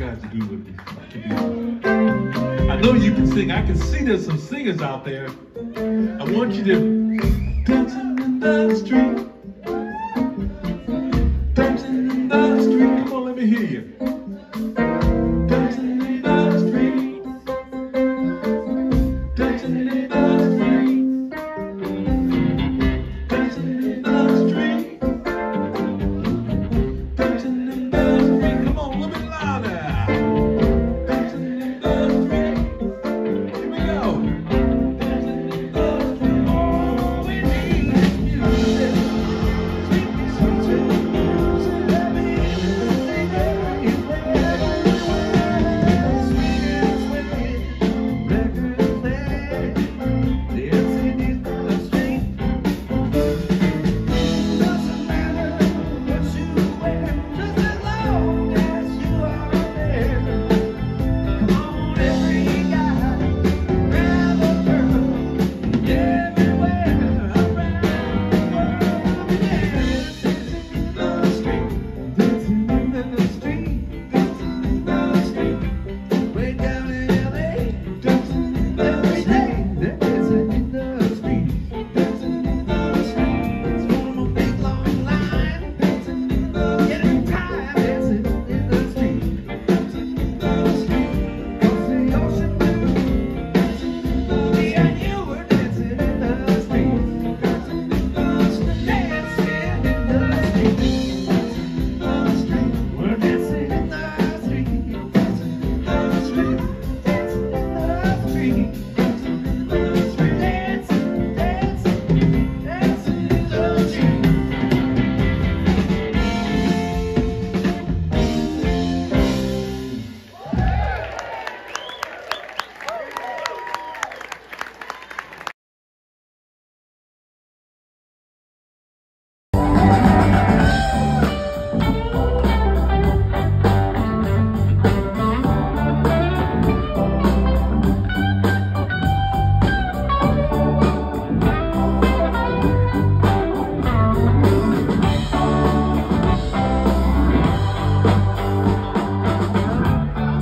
guys to do with me. I know you can sing. I can see there's some singers out there. I want you to dancing in the street. Dancing in the street. Come on, let me hear you. Dancing in the street. Dancing in the street. Dancing in the street. Dancing in the street. Come on, a little bit louder. Dancing in the street. Here we go. Dancing in the street. All we need is music. Sweet, sweet, sweet music. Let me hear it. Sweet and sweet record play. Dancing in the street. Doesn't matter what you wear, just as long as you are there. Come on, every guy, grab a girl, everywhere around the world. Dancing in the street, dancing in the street, dancing in the street. Way down in LA, dancing every day, dancing in the street, dancing in the street. It's form a big long line, dancing in the getting time, dancing in the street, dancing in the street. Across the ocean blue, dancing in the me and you were dancing in the street, dancing in the street, dancing in the street, dancing in the street. We're dancing in the street, dancing in the street, dancing in the street, dancing in the street, dancing, dancing, dancing in the street.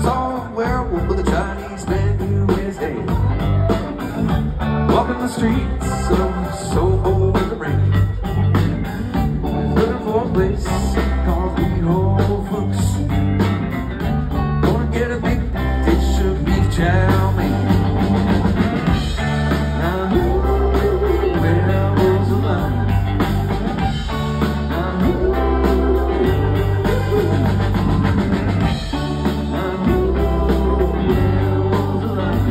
Saw a werewolf with a Chinese man who is dead. Walking the streets so bold with the rain. Looking for a place called the old folks. Gonna get a big dish of beef chow mein. Now who werewolves alive? Now who werewolves alive?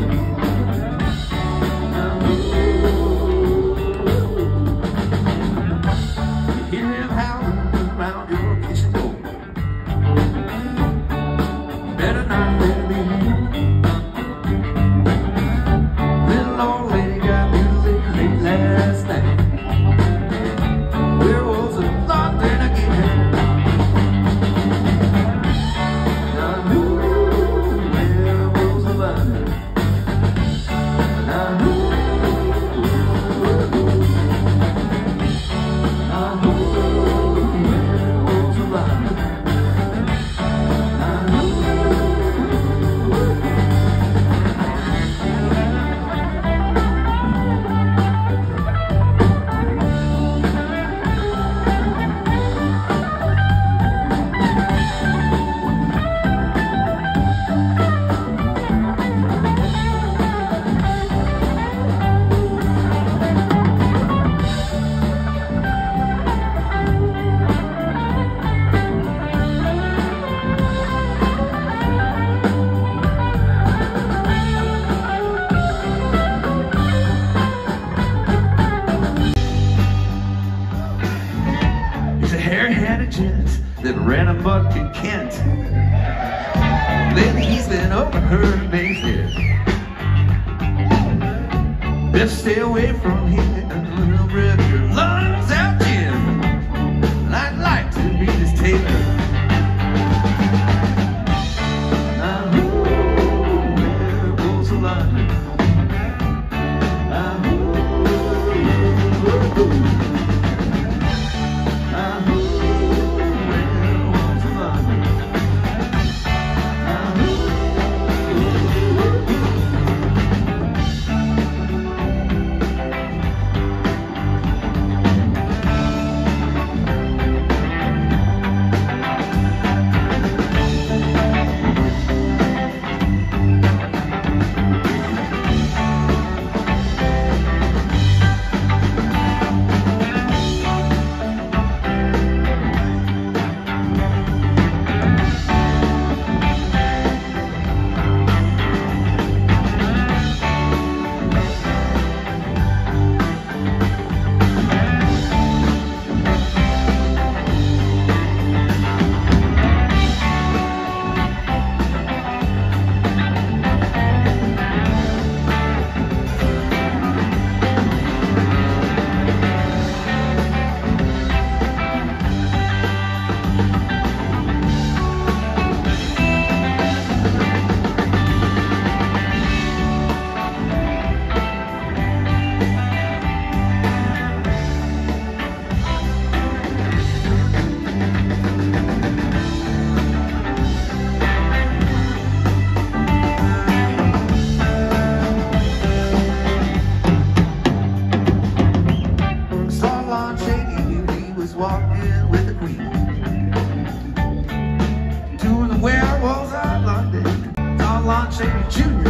Hear him howling around your kitchen door. Better not let him in. Little old lady got mutilated late last night. Werewolves are not then again. Now who werewolves alive? Now who werewolves alive? He's a hair-handed gent that ran amok in Kent. Lately he's been overheard basement. Better stay away from him, little rip your lungs out, Jim. And I'd like to read his tailor. Now who werewolves alive? Now who werewolves alive? Junior